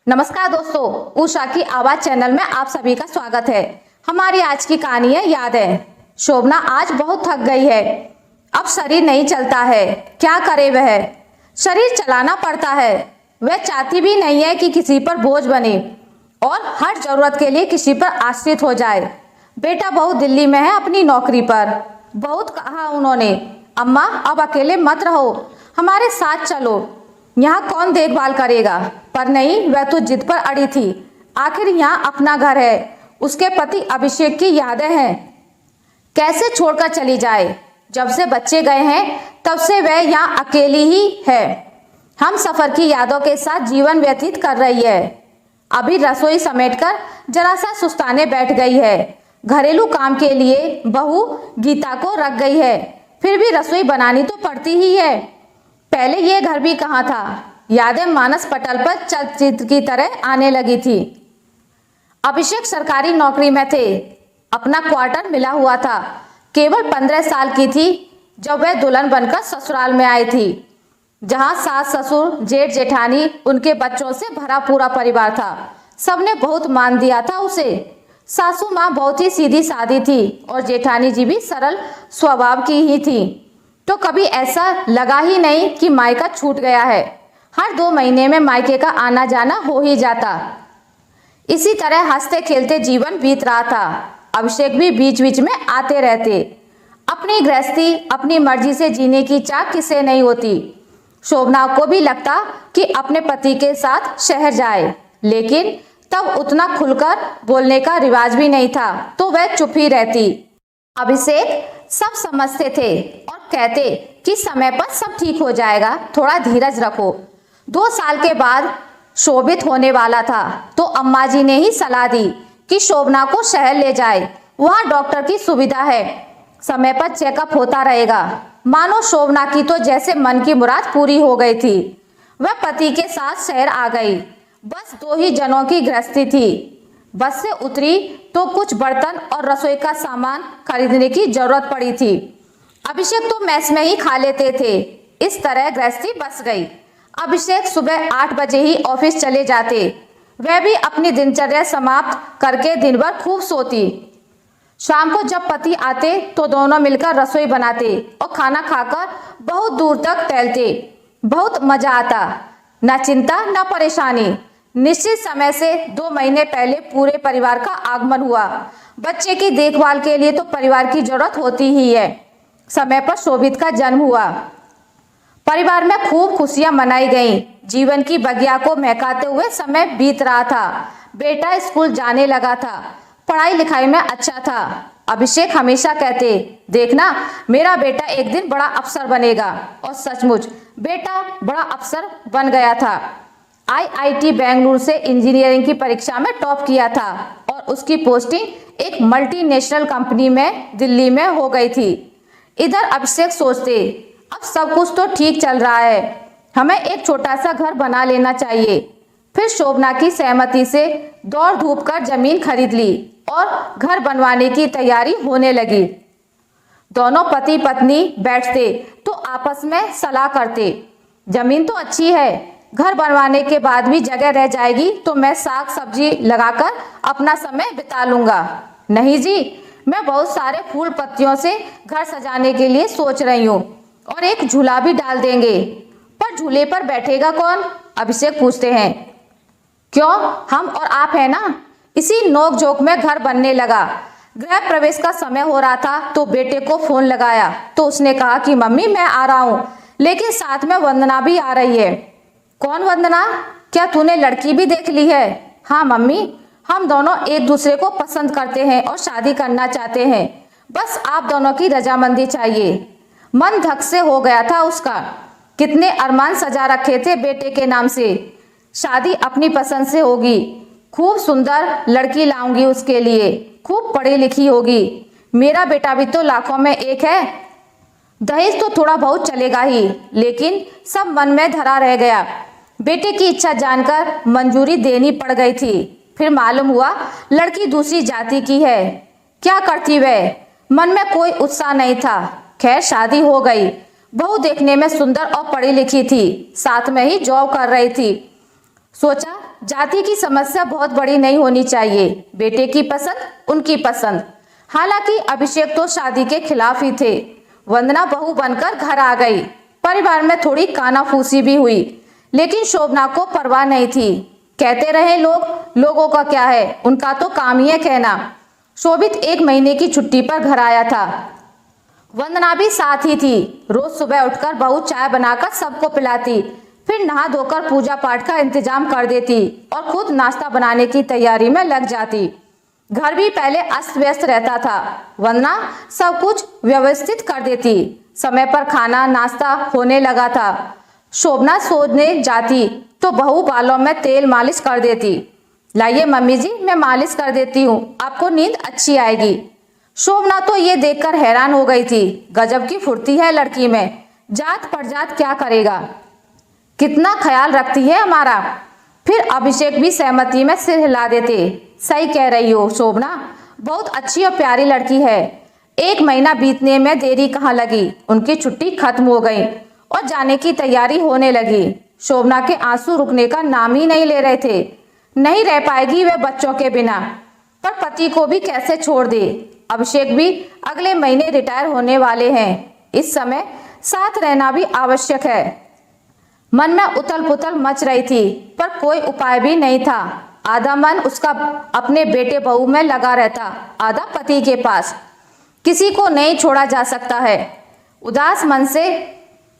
नमस्कार दोस्तों, उषा की आवाज चैनल में आप सभी का स्वागत है। हमारी आज की कहानी है यादें। शोभना आज बहुत थक गई है। अब शरीर नहीं चलता है, क्या करे वह। शरीर चलाना पड़ता है। वह चाहती भी नहीं है कि किसी पर बोझ बने और हर जरूरत के लिए किसी पर आश्रित हो जाए। बेटा बहू दिल्ली में है अपनी नौकरी पर। बहुत कहा उन्होंने, अम्मा अब अकेले मत रहो, हमारे साथ चलो, यहाँ कौन देखभाल करेगा। पर नहीं, वह तो जिद पर अड़ी थी। आखिर यहाँ अपना घर है, उसके पति अभिषेक की यादें हैं, कैसे छोड़कर चली जाए। जब से बच्चे गए हैं तब से वह यहाँ अकेली ही है। हम सफर की यादों के साथ जीवन व्यतीत कर रही है। अभी रसोई समेटकर जरा सा सुस्ताने बैठ गई है। घरेलू काम के लिए बहू गीता को रख गई है, फिर भी रसोई बनानी तो पड़ती ही है। पहले ये घर भी कहाँ था। यादें मानस पटल पर चलचित्र की तरह आने लगी थी। अभिषेक सरकारी नौकरी में थे। अपना क्वार्टर मिला हुआ था। केवल 15 साल की थी जब वह दुल्हन बनकर ससुराल में आई थी, जहां सास ससुर जेठ जेठानी उनके बच्चों से भरा पूरा परिवार था। सबने बहुत मान दिया था उसे। सासू माँ बहुत ही सीधी सादी थी और जेठानी जी भी सरल स्वभाव की ही थी। तो कभी ऐसा लगा ही नहीं कि मायका छूट गया है। हर 2 महीने में मायके का आना जाना हो ही जाता। इसी तरह हंसते खेलते जीवन बीत रहा था। अभिषेक भी बीच बीच में आते रहते। अपनी गृहस्थी अपनी मर्जी से जीने की चाह किसे नहीं होती। शोभना को भी लगता कि अपने पति के साथ शहर जाए, लेकिन तब उतना खुलकर बोलने का रिवाज भी नहीं था, तो वह चुप ही रहती। अभिषेक सब समझते थे और कहते कि समय पर सब ठीक हो जाएगा, थोड़ा धीरज रखो। 2 साल के बाद शोभित होने वाला था तो अम्मा जी ने ही सलाह दी कि शोभना को शहर ले जाए, वहां डॉक्टर की सुविधा है, समय पर चेकअप होता रहेगा। मानो शोभना की तो जैसे मन की मुराद पूरी हो गई थी। वह पति के साथ शहर आ गई। बस 2 ही जनों की गृहस्थी थी। बस से उतरी तो कुछ बर्तन और रसोई का सामान खरीदने की जरूरत पड़ी थी। अभिषेक तो मेस में ही खा लेते थे। इस तरह गृहस्थी बस गई। अभिषेक सुबह 8 बजे ही ऑफिस चले जाते। वह भी अपनी दिनचर्या समाप्त करके दिन भर खूब सोती। शाम को जब पति आते तो दोनों मिलकर रसोई बनाते और खाना खाकर बहुत दूर तक टहलते। बहुत मजा आता, न चिंता न परेशानी। निश्चित समय से 2 महीने पहले पूरे परिवार का आगमन हुआ। बच्चे की देखभाल के लिए तो परिवार की जरूरत होती ही है। समय पर शोभित का जन्म हुआ। परिवार में खूब खुशियां मनाई गईं। जीवन की बगिया को महकाते हुए समय बीत रहा था। बेटा स्कूल जाने लगा था, पढ़ाई लिखाई में अच्छा था। अभिषेक हमेशा कहते, देखना मेरा बेटा एक दिन बड़ा अफसर बनेगा। और सचमुच बेटा बड़ा अफसर बन गया था। IIT बेंगलुरु से इंजीनियरिंग की परीक्षा में टॉप किया था और उसकी पोस्टिंग एक मल्टीनेशनल कंपनी में दिल्ली में हो गई थी। इधर अभिषेक सोचते, अब सब कुछ तो ठीक चल रहा है, हमें एक छोटा सा घर बना लेना चाहिए। फिर शोभना की सहमति से दौड़ धूप कर जमीन खरीद ली और घर बनवाने की तैयारी होने लगी। दोनों पति पत्नी बैठते तो आपस में सलाह करते, जमीन तो अच्छी है, घर बनवाने के बाद भी जगह रह जाएगी तो मैं साग सब्जी लगाकर अपना समय बिता लूंगा। नहीं जी, मैं बहुत सारे फूल पत्तियों से घर सजाने के लिए सोच रही हूँ और एक झूला भी डाल देंगे। पर झूले पर बैठेगा कौन? अभिषेक पूछते हैं। क्यों, हम और आप है ना। इसी नोक झोंक में घर बनने लगा। गृह प्रवेश का समय हो रहा था तो बेटे को फोन लगाया तो उसने कहा कि मम्मी मैं आ रहा हूँ, लेकिन साथ में वंदना भी आ रही है। कौन वंदना? क्या तूने लड़की भी देख ली है? हाँ मम्मी, हम दोनों एक दूसरे को पसंद करते हैं और शादी करना चाहते हैं। बस आप दोनों की रजामंदी चाहिए। मन धक से हो गया था उसका। कितने अरमान सजा रखे थे बेटे के नाम से। शादी अपनी पसंद से होगी, खूब सुंदर लड़की लाऊंगी उसके लिए, खूब पढ़ी लिखी होगी। मेरा बेटा भी तो लाखों में एक है। दहेज तो थोड़ा बहुत चलेगा ही, लेकिन सब मन में धरा रह गया। बेटे की इच्छा जानकर मंजूरी देनी पड़ गई थी। फिर मालूम हुआ लड़की दूसरी जाति की है। क्या करती वह? मन में कोई उत्साह नहीं था। खैर शादी हो गई। बहू देखने में सुंदर और पढ़ी लिखी थी, साथ में ही जॉब कर रही थी। सोचा जाति की समस्या बहुत बड़ी नहीं होनी चाहिए, बेटे की पसंद उनकी पसंद। हालांकि अभिषेक तो शादी के खिलाफ ही थे। वंदना बहू बनकर घर आ गई। परिवार में थोड़ी कानाफूसी भी हुई, लेकिन शोभना को परवाह नहीं थी। कहते रहे लोगों का क्या है, उनका तो काम ही है कहना। शोभित 1 महीने की छुट्टी पर घर आया था। वंदना भी साथ ही थी। रोज सुबह उठकर बहू चाय बनाकर सबको पिलाती, फिर नहा धोकर पूजा पाठ का इंतजाम कर देती और खुद नाश्ता बनाने की तैयारी में लग जाती। घर भी पहले अस्त व्यस्त रहता था। वंदना सब कुछ व्यवस्थित कर देती। समय पर खाना नाश्ता होने लगा था। शोभना सोने जाती तो बहू बालों में तेल मालिश कर देती। लाइए मम्मी जी, मैं मालिश कर देती हूँ, आपको नींद अच्छी आएगी। शोभना तो ये देखकर हैरान हो गई थी। गजब की फुर्ती है लड़की में, जात परजात क्या करेगा, कितना ख्याल रखती है हमारा। फिर अभिषेक भी सहमति में सिर हिला देते। सही कह रही हो शोभना, बहुत अच्छी और प्यारी लड़की है। 1 महीना बीतने में देरी कहाँ लगी। उनकी छुट्टी खत्म हो गई और जाने की तैयारी होने लगी। शोभना के आंसू रुकने का नाम ही नहीं ले रहे थे। नहीं रह पाएगी वे बच्चों के बिना, पर पति को भी कैसे छोड़ दे। अभिषेक भी अगले महीने रिटायर होने वाले हैं। इस समय साथ रहना भी आवश्यक है। मन में उथल पुथल मच रही थी, पर कोई उपाय भी नहीं था। आधा मन उसका अपने बेटे बहू में लगा रहता, आधा पति के पास। किसी को नहीं छोड़ा जा सकता है। उदास मन से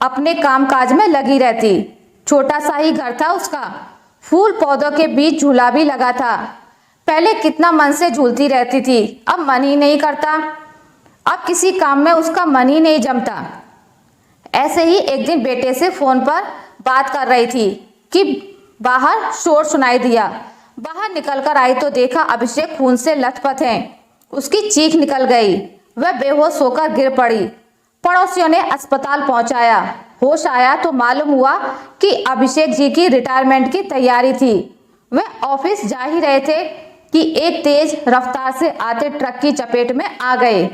अपने कामकाज में लगी रहती। छोटा सा ही घर था उसका। फूल पौधों के बीच झूला भी लगा था। पहले कितना मन से झूलती रहती थी, अब मन ही नहीं करता। अब किसी काम में उसका मन ही नहीं जमता। ऐसे ही एक दिन बेटे से फोन पर बात कर रही थी कि बाहर शोर सुनाई दिया। बाहर निकलकर आई तो देखा अभिषेक खून से लथपथ हैं। उसकी चीख निकल गई। वह बेहोश होकर गिर पड़ी। पड़ोसियों ने अस्पताल पहुंचाया। होश आया तो मालूम हुआ कि अभिषेक जी की रिटायरमेंट की तैयारी थी। वह ऑफिस जा ही रहे थे कि एक तेज रफ्तार से आते ट्रक की चपेट में आ गए।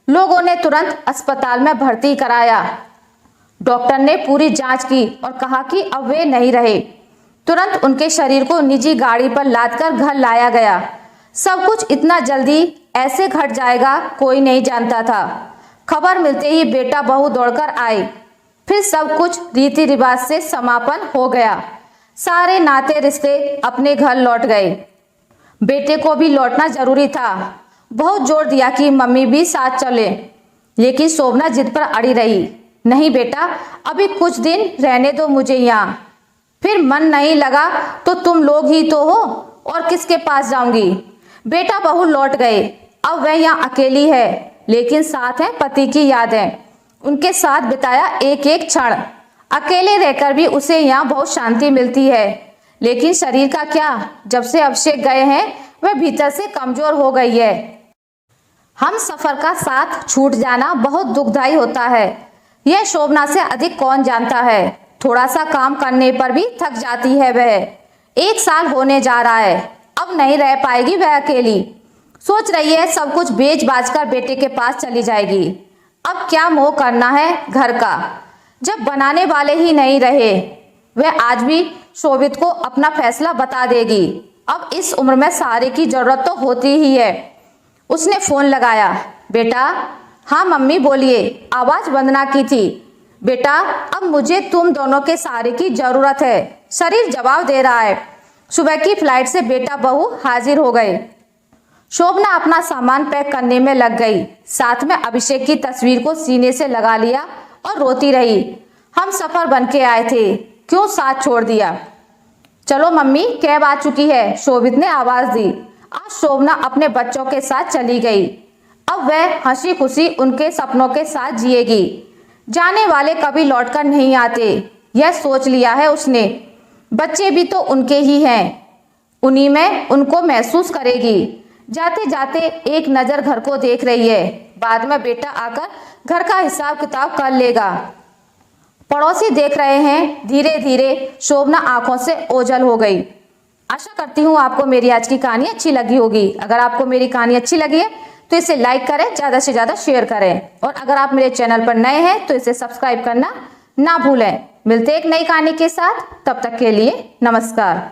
लोगों ने तुरंत अस्पताल में भर्ती कराया। डॉक्टर ने पूरी जांच की और कहा कि अब वे नहीं रहे। तुरंत उनके शरीर को निजी गाड़ी पर लादकर घर लाया गया। सब कुछ इतना जल्दी ऐसे घट जाएगा कोई नहीं जानता था। खबर मिलते ही बेटा बहू दौड़कर आए। फिर सब कुछ रीति रिवाज से समापन हो गया। सारे नाते रिश्ते अपने घर लौट गए। बेटे को भी लौटना जरूरी था। बहुत जोर दिया कि मम्मी भी साथ चले, लेकिन शोभना जिद पर अड़ी रही। नहीं बेटा, अभी कुछ दिन रहने दो मुझे यहाँ। फिर मन नहीं लगा तो तुम लोग ही तो हो, और किसके पास जाऊंगी। बेटा बहू लौट गए। अब वह यहाँ अकेली है, लेकिन साथ है पति की यादें। उनके साथ बिताया एक एक क्षण। अकेले रहकर भी उसे यहाँ बहुत शांति मिलती है। लेकिन शरीर का क्या, जब से अभिषेक गए हैं वह भीतर से कमजोर हो गई है। हम सफर का साथ छूट जाना बहुत दुखदायी होता है। यह शोभना से अधिक कौन जानता है। थोड़ा सा काम करने पर भी थक जाती है वह। 1 साल होने जा रहा है, अब नहीं रह पाएगी वह अकेली। सोच रही है सब कुछ बेच बाच कर बेटे के पास चली जाएगी। अब क्या मोह करना है घर का, जब बनाने वाले ही नहीं रहे। वह आज भी शोभित को अपना फैसला बता देगी। अब इस उम्र में सहारे की जरूरत तो होती ही है। उसने फोन लगाया। बेटा। हाँ मम्मी बोलिए, आवाज वंदना की थी। बेटा, अब मुझे तुम दोनों के सहारे की जरूरत है, शरीर जवाब दे रहा है। सुबह की फ्लाइट से बेटा बहू हाजिर हो गए। शोभना अपना सामान पैक करने में लग गई। साथ में अभिषेक की तस्वीर को सीने से लगा लिया और रोती रही। हम सफर बन के आए थे, क्यों साथ छोड़ दिया। चलो मम्मी, कैब आ चुकी है, शोभित ने आवाज दी। आज शोभना अपने बच्चों के साथ चली गई। अब वह हंसी खुशी उनके सपनों के साथ जिएगी। जाने वाले कभी लौटकर नहीं आते, यह सोच लिया है उसने। बच्चे भी तो उनके ही हैं, उन्हीं में उनको महसूस करेगी। जाते जाते एक नज़र घर को देख रही है, बाद में बेटा आकर घर का हिसाब किताब कर लेगा। पड़ोसी देख रहे हैं। धीरे धीरे शोभना आंखों से ओझल हो गई। आशा करती हूँ आपको मेरी आज की कहानी अच्छी लगी होगी। अगर आपको मेरी कहानी अच्छी लगी है तो इसे लाइक करें, ज़्यादा से ज़्यादा शेयर करें, और अगर आप मेरे चैनल पर नए हैं तो इसे सब्सक्राइब करना ना भूलें। मिलते हैं एक नई कहानी के साथ, तब तक के लिए नमस्कार।